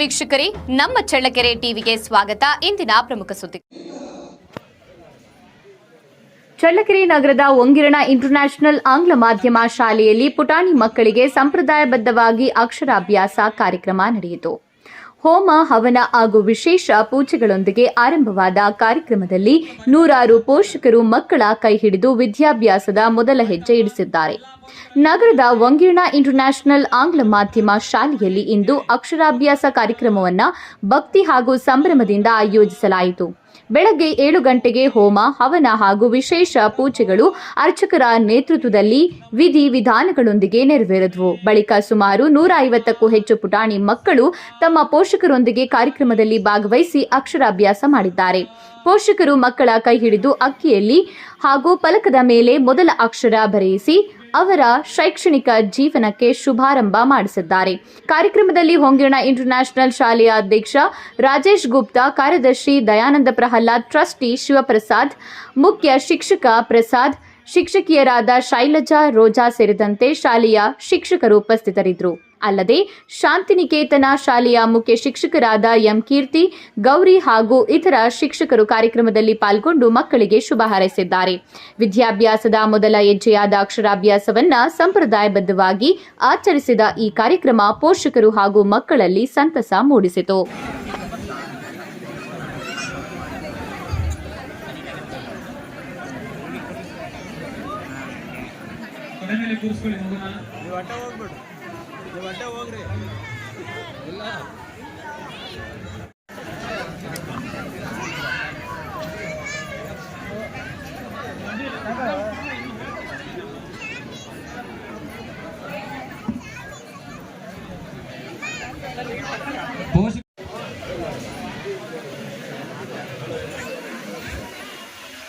ವೀಕ್ಷಕರೇ, ನಮ್ಮ ಚಳ್ಳಕೆರೆ ಟಿವಿಗೆ ಸ್ವಾಗತ. ಇಂದಿನ ಪ್ರಮುಖ ಸುದ್ದಿ. ಚಳ್ಳಕೆರೆ ನಗರದ ಒಂಗಿರಣ ಇಂಟರ್ನ್ಯಾಷನಲ್ ಆಂಗ್ಲ ಮಾಧ್ಯಮ ಶಾಲೆಯಲ್ಲಿ ಪುಟಾಣಿ ಮಕ್ಕಳಿಗೆ ಸಂಪ್ರದಾಯಬದ್ಧವಾಗಿ ಅಕ್ಷರಾಭ್ಯಾಸ ಕಾರ್ಯಕ್ರಮ ನಡೆಯಿತು. ಹೋಮ ಹವನ ಹಾಗೂ ವಿಶೇಷ ಪೂಜೆಗಳೊಂದಿಗೆ ಆರಂಭವಾದ ಕಾರ್ಯಕ್ರಮದಲ್ಲಿ ನೂರಾರು ಪೋಷಕರು ಮಕ್ಕಳ ಕೈ ಹಿಡಿದು ವಿದ್ಯಾಭ್ಯಾಸದ ಮೊದಲ ಹೆಜ್ಜೆ ಇಡಿಸಿದ್ದಾರೆ. ನಗರದ ಒಂಗಿರಣ ಇಂಟರ್ನ್ಯಾಷನಲ್ ಆಂಗ್ಲ ಮಾಧ್ಯಮ ಶಾಲೆಯಲ್ಲಿ ಇಂದು ಅಕ್ಷರಾಭ್ಯಾಸ ಕಾರ್ಯಕ್ರಮವನ್ನು ಭಕ್ತಿ ಹಾಗೂ ಸಂಭ್ರಮದಿಂದ ಆಯೋಜಿಸಲಾಯಿತು. ಬೆಳಗ್ಗೆ 7 ಗಂಟೆಗೆ ಹೋಮ ಹವನ ಹಾಗೂ ವಿಶೇಷ ಪೂಜೆಗಳು ಅರ್ಚಕರ ನೇತೃತ್ವದಲ್ಲಿ ವಿಧಿವಿಧಾನಗಳೊಂದಿಗೆ ನೆರವೇರಿದವು. ಬಳಿಕ ಸುಮಾರು 150ಕ್ಕೂ ಹೆಚ್ಚು ಪುಟಾಣಿ ಮಕ್ಕಳು ತಮ್ಮ ಪೋಷಕರೊಂದಿಗೆ ಕಾರ್ಯಕ್ರಮದಲ್ಲಿ ಭಾಗವಹಿಸಿ ಅಕ್ಷರಾಭ್ಯಾಸ ಮಾಡಿದ್ದಾರೆ. ಪೋಷಕರು ಮಕ್ಕಳ ಕೈ ಹಿಡಿದು ಅಕ್ಕಿಯಲ್ಲಿ ಹಾಗೂ ಫಲಕದ ಮೇಲೆ ಮೊದಲ ಅಕ್ಷರ ಬರೆಯಿಸಿ ಅವರ ಶೈಕ್ಷಣಿಕ ಜೀವನಕ್ಕೆ ಶುಭಾರಂಭ ಮಾಡಿಸಿದ್ದಾರೆ. ಕಾರ್ಯಕ್ರಮದಲ್ಲಿ ಹೊಂಗಿರಣ ಇಂಟರ್ನ್ಯಾಷನಲ್ ಶಾಲೆಯ ಅಧ್ಯಕ್ಷ ರಾಜೇಶ್ ಗುಪ್ತಾ, ಕಾರ್ಯದರ್ಶಿ ದಯಾನಂದ ಪ್ರಹ್ಲಾದ್, ಟ್ರಸ್ಟಿ ಶಿವಪ್ರಸಾದ್, ಮುಖ್ಯ ಶಿಕ್ಷಕ ಪ್ರಸಾದ್, ಶಿಕ್ಷಕಿಯರಾದ ಶೈಲಜಾ, ರೋಜಾ ಸೇರಿದಂತೆ ಶಾಲೆಯ ಶಿಕ್ಷಕರು ಉಪಸ್ಥಿತರಿದ್ದರು. ಅಲ್ಲದೆ ಶಾಂತಿನಿಕೇತನ ಶಾಲೆಯ ಮುಖ್ಯ ಶಿಕ್ಷಕರಾದ ಎಂ ಕೀರ್ತಿ, ಗೌರಿ ಹಾಗೂ ಇತರ ಶಿಕ್ಷಕರು ಕಾರ್ಯಕ್ರಮದಲ್ಲಿ ಪಾಲ್ಗೊಂಡು ಮಕ್ಕಳಿಗೆ ಶುಭ ಹಾರೈಸಿದ್ದಾರೆ. ವಿದ್ಯಾಭ್ಯಾಸದ ಮೊದಲ ಹೆಜ್ಜೆಯಾದ ಅಕ್ಷರಾಭ್ಯಾಸವನ್ನ ಸಂಪ್ರದಾಯಬದ್ಧವಾಗಿ ಆಚರಿಸಿದ ಈ ಕಾರ್ಯಕ್ರಮ ಪೋಷಕರು ಹಾಗೂ ಮಕ್ಕಳಲ್ಲಿ ಸಂತಸ ಮೂಡಿಸಿತು.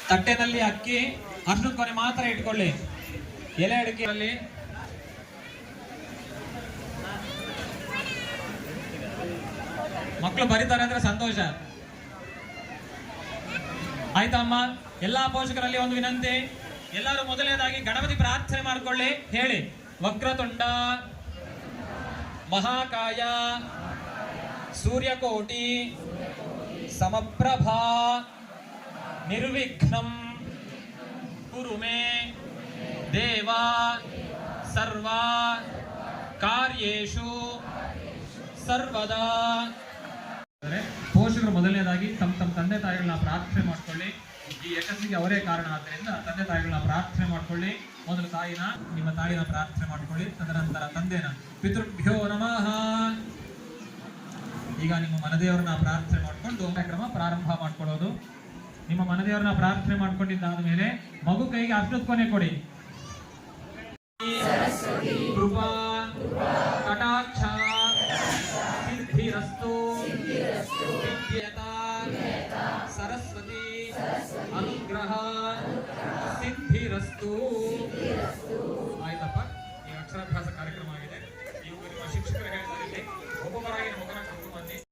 ತಟ್ಟೆನಲ್ಲಿ ಅಕ್ಕಿ ಅರ್ಶದ ಕೊನೆ ಮಾತ್ರ ಇಟ್ಕೊಳ್ಳಿ. ಎಲೆ ಅಡಿಕೆಯಲ್ಲಿ ಮಕ್ಕಳು ಬರೀತಾರೆ ಅಂದ್ರೆ ಸಂತೋಷ. ಆಯ್ತಾ ಅಮ್ಮ? ಎಲ್ಲಾ ಪೋಷಕರಲ್ಲಿ ಒಂದು ವಿನಂತಿ, ಎಲ್ಲರೂ ಮೊದಲನೇದಾಗಿ ಗಣಪತಿ ಪ್ರಾರ್ಥನೆ ಮಾಡ್ಕೊಳ್ಳಿ. ಹೇಳಿ: ವಕ್ರತುಂಡ ಮಹಾಕಾಯ ಸೂರ್ಯಕೋಟಿ ಸಮಪ್ರಭಾ ನಿರ್ವಿಘ್ನಂ ಕುರು ಮೇ ದೇವ ಸರ್ವ ಕಾರ್ಯೇಷು ಸರ್ವದಾ. ಪೋಷಕರು ಮೊದಲನೇದಾಗಿ ತಮ್ಮ ತಂದೆ ತಾಯಿಗಳನ್ನ ಪ್ರಾರ್ಥನೆ ಮಾಡ್ಕೊಳ್ಳಿ. ಈ ಯಶಸ್ಸಿಗೆ ಅವರೇ ಕಾರಣ. ಆದ್ದರಿಂದ ತಂದೆ ತಾಯಿಗಳನ್ನ ಪ್ರಾರ್ಥನೆ ಮಾಡ್ಕೊಳ್ಳಿ. ಮೊದಲು ನಿಮ್ಮ ತಾಯಿನ ಪ್ರಾರ್ಥನೆ ಮಾಡ್ಕೊಳ್ಳಿ, ತದನಂತರ ತಂದೆನ. ಪಿತೃಭ್ಯೋ ನಮಃ. ಈಗ ನಿಮ್ಮ ಮನದೇವರನ್ನ ಪ್ರಾರ್ಥನೆ ಮಾಡಿಕೊಂಡು ಕಾರ್ಯಕ್ರಮ ಪ್ರಾರಂಭ ಮಾಡ್ಕೊಳ್ಳೋದು. ನಿಮ್ಮ ಮನದೇವರನ್ನ ಪ್ರಾರ್ಥನೆ ಮಾಡ್ಕೊಂಡಿದ್ದಾದ ಮೇಲೆ ಮಗು ಕೈಗೆ ಅರ್ಶದ ಕೊನೆ ಕೊಡಿ. ಕೃಪಾ ಕಟಾಕ್ಷ ಸಿದ್ಧಿರಸ್ತು ವಿದ್ಯತಾ ಸರಸ್ವತಿ ಅನುಗ್ರಹ ಸಿದ್ಧಿರಸ್ತು. ಆಯ್ತಪ್ಪ, ಈ ಅಕ್ಷರಾಭ್ಯಾಸ ಕಾರ್ಯಕ್ರಮ ಆಗಿದೆ. ಇವರು ನಿಮ್ಮ ಶಿಕ್ಷಕರು ಹೇಳಿದ